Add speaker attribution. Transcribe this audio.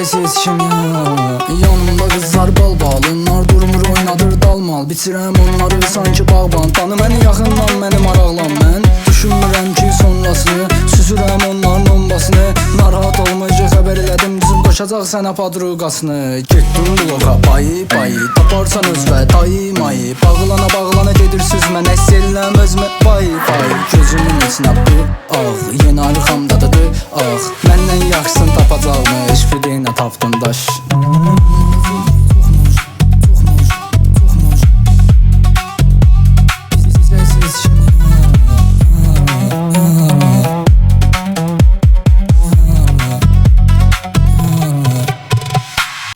Speaker 1: görəcəksiz kim ya? Yanımda qızlar bal bal, onlar durmur oynadır dalmal. Bitirəm onları sanki bağban, tanı məni yaxından, məni maraqlan. Mən düşünmürəm ki sonrasını, süzürəm onların bombasını. Narahat olmayıcı xəbər elədim, bizim qoşacaq sənə padruqasını. Getdim bloka bayı bayı, taparsan özvə dayı mayı. Bağlana bağlana gedirsiz mən əselləm özmə bay bay. Gözümün içinə bu ah, yeni arxamdadır ah. Məndən yaxşısını tapacaqmış, firinə tapdım daş.